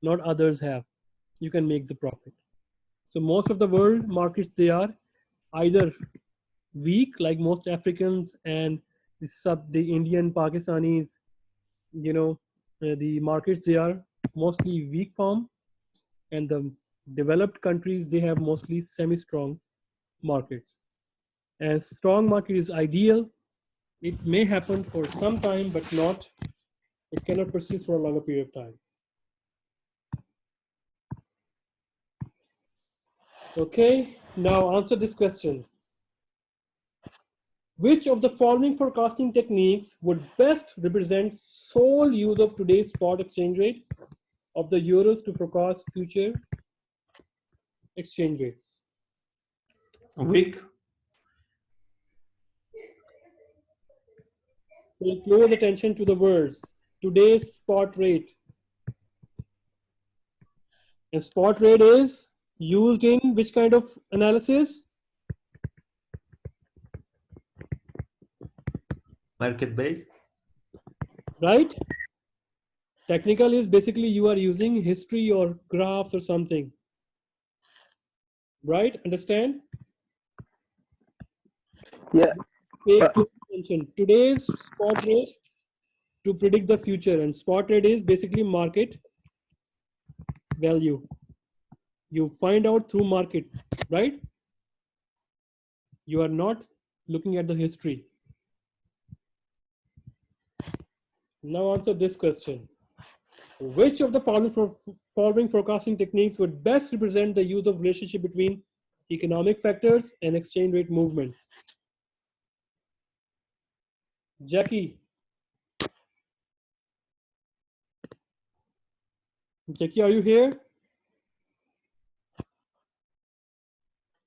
not others have. You can make the profit. So most of the world markets, they are either weak, like most Africans and the Indian, Pakistanis, the markets, they are mostly weak form, and the developed countries, they have mostly semi-strong markets. And strong market is ideal. It may happen for some time, but it cannot persist for a longer period of time. Okay, now answer this question. Which of the following forecasting techniques would best represent sole use of today's spot exchange rate of the euros to forecast future exchange rates? Weak. Pay close attention to the words. Today's spot rate. And spot rate is used in which kind of analysis? Market-based. Right? Technical is basically you are using history or graphs or something. Right? Understand? Yeah. Pay close attention. Today's spot rate to predict the future, and spot rate is basically market value. You find out through market, right? You are not looking at the history. Now answer this question. Which of the following forecasting techniques would best represent the use of relationship between economic factors and exchange rate movements? Jackie. Jackie, are you here?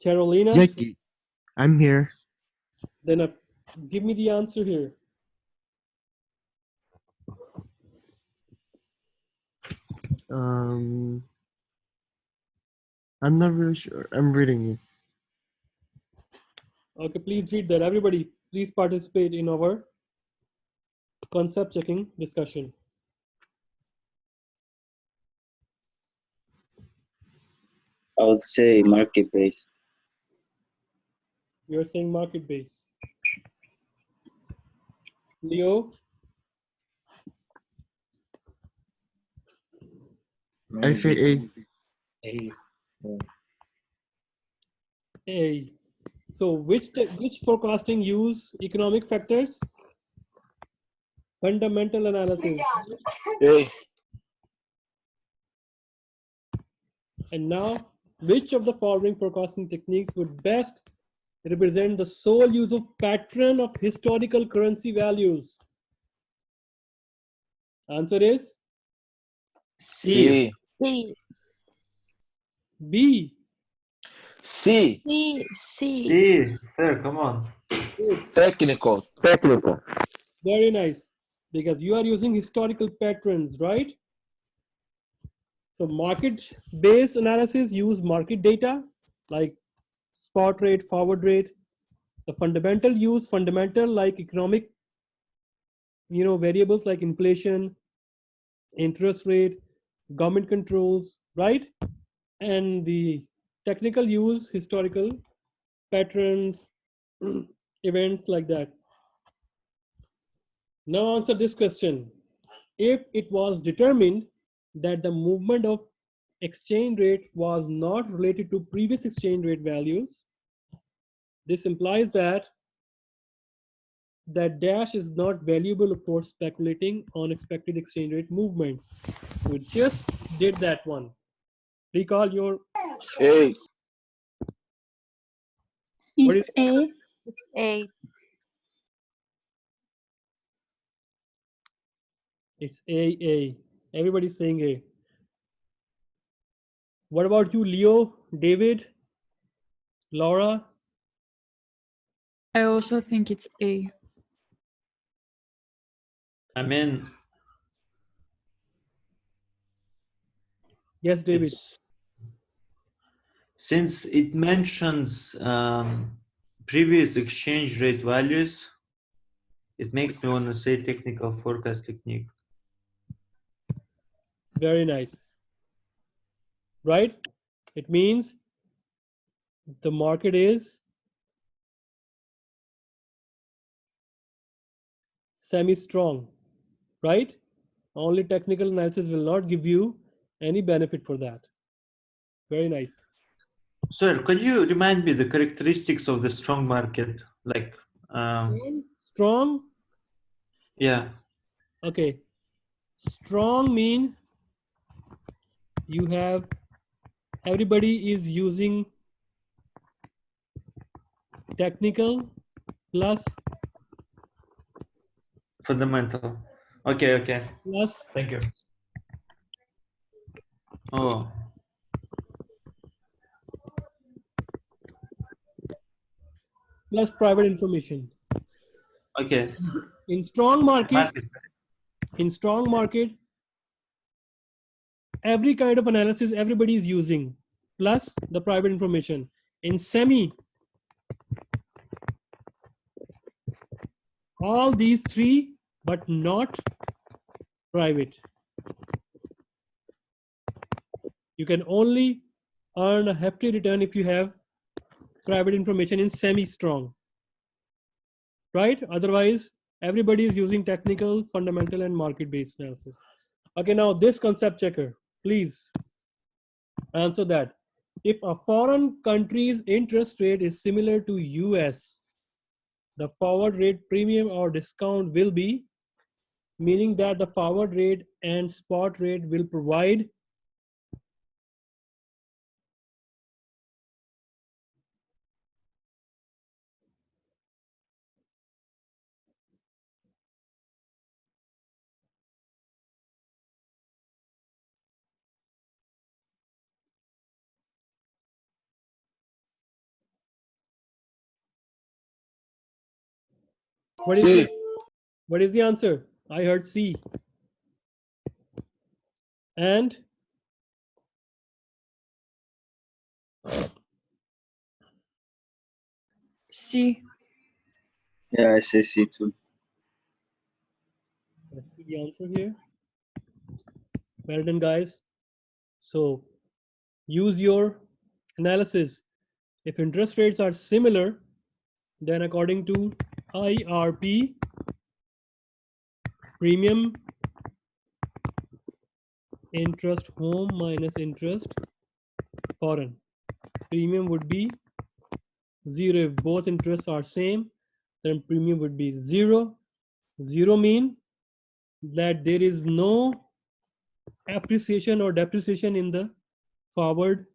Carolina? Jackie, I'm here. Then give me the answer here. I'm not really sure. I'm reading it. Okay, please read that. Everybody, please participate in our concept checking discussion. I would say market-based. You're saying market-based. Leo? I say A. A. So which forecasting use economic factors? Fundamental analysis. A. And now, which of the following forecasting techniques would best represent the sole use of pattern of historical currency values? Answer is C. C. B. C. C. C. C. Sir, come on. Technical. Very nice. Because you are using historical patterns, right? So market-based analysis use market data like spot rate, forward rate. The fundamental like economic, variables like inflation, interest rate, government controls, right? And the technical use historical patterns, events like that. Now answer this question. If it was determined that the movement of exchange rate was not related to previous exchange rate values, this implies that dash is not valuable for speculating on expected exchange rate movements. We just did that one. Recall your A. It's A. It's A. It's A. Everybody's saying A. What about you, Leo, David, Laura? I also think it's A. I mean, Yes, David. Since it mentions previous exchange rate values, it makes me want to say technical forecast technique. Very nice. right? It means the market is semi-strong, right? Only technical analysis will not give you any benefit for that. Very nice. Sir, could you remind me the characteristics of the strong market? Like, Strong, yeah. okay. Strong mean you have everybody is using technical plus Fundamental. Okay, okay. plus Thank you. Oh, plus private information. okay. In strong market, Market. every kind of analysis everybody is using, plus the private information. In semi, all these three, but not private. You can only earn a hefty return if you have private information in semi-strong, right? Otherwise, everybody is using technical, fundamental, and market-based analysis. Okay, now this concept checker, please answer that. If a foreign country's interest rate is similar to US, the forward rate premium or discount will be, meaning that the forward rate and spot rate will provide what is C. the what is the answer? I heard C. And C. Yeah, I say C too. let's see the answer here. Well done, guys. So use your analysis. If interest rates are similar, then according to IRP, premium interest home minus interest foreign, premium would be 0. If both interests are same, then premium would be 0. 0 mean that there is no appreciation or depreciation in the forward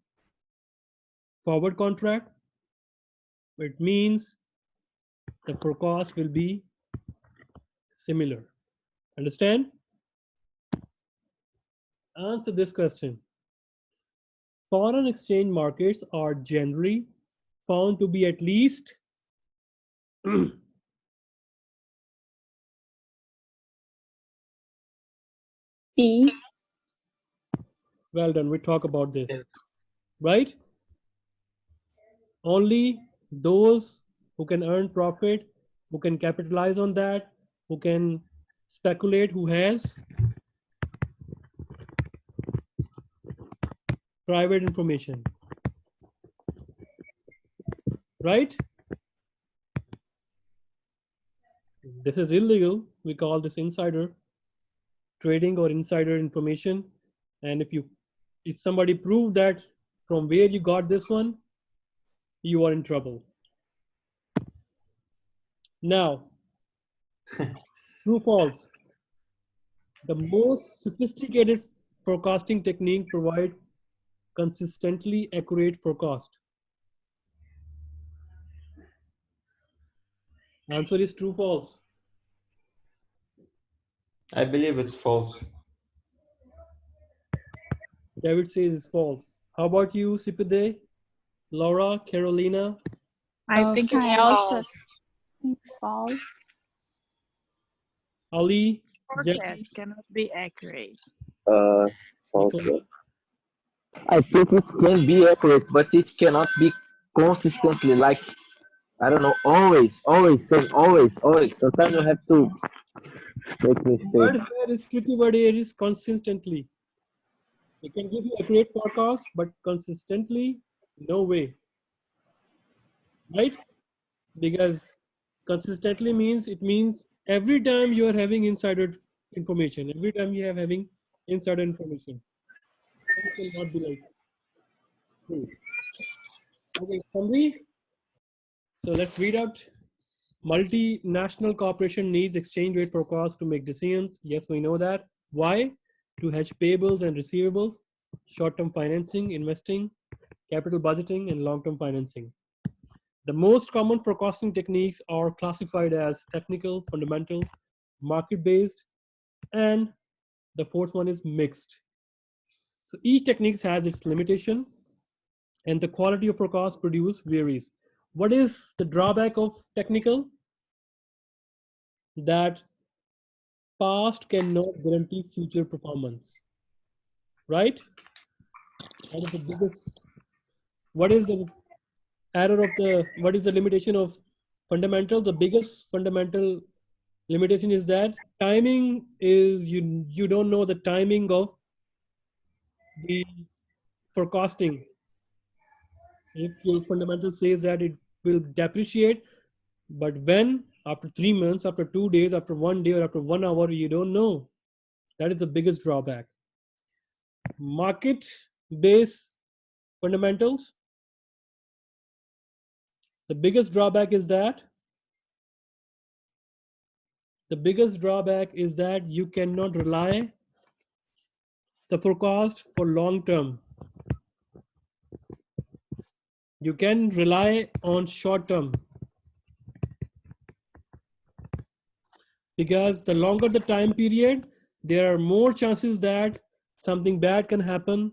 contract. It means the forecast will be similar. Understand? Answer this question. Foreign exchange markets are generally found to be at least B. well done. We talk about this, right? Only those who can earn profit, who can capitalize on that, who can speculate, who has private information, right? This is illegal. We call this insider trading or insider information. And if somebody proved that from where you got this one, you are in trouble. Now, true false. The most sophisticated forecasting technique provide consistently accurate forecast. Answer is true false. I believe it's false. David says it's false. How about you, Sipide, Laura, Carolina? I think I also think false. Ali, Forecast Jackie, cannot be accurate. False. Nicola? I think it can be accurate, but it cannot be consistently like, I don't know, always. Sometimes you have to make Word mistakes. here is tricky word here is consistently. It can give you accurate forecast, but consistently, no way, right? Because consistently means it means every time you are having insider information, every time you have having insider information, that will not be like true. Okay, summary. So let's read out. Multinational corporation needs exchange rate forecast to make decisions. Yes, we know that. Why? To hedge payables and receivables, short-term financing, investing, capital budgeting, and long-term financing. The most common forecasting techniques are classified as technical, fundamental, market-based, and the fourth one is mixed. So each technique has its limitation, and the quality of forecast produced varies. What is the drawback of technical? That past cannot guarantee future performance, right? That is the biggest. What is the error of the? What is the limitation of fundamental? The biggest fundamental limitation is that timing is you don't know the timing of the forecasting. If your fundamental says that it will depreciate, but when after 3 months, after 2 days, after 1 day, or after 1 hour, you don't know. That is the biggest drawback. Market based fundamentals. The biggest drawback is that you cannot rely the forecast for long term. You can rely on short term, because the longer the time period, there are more chances that something bad can happen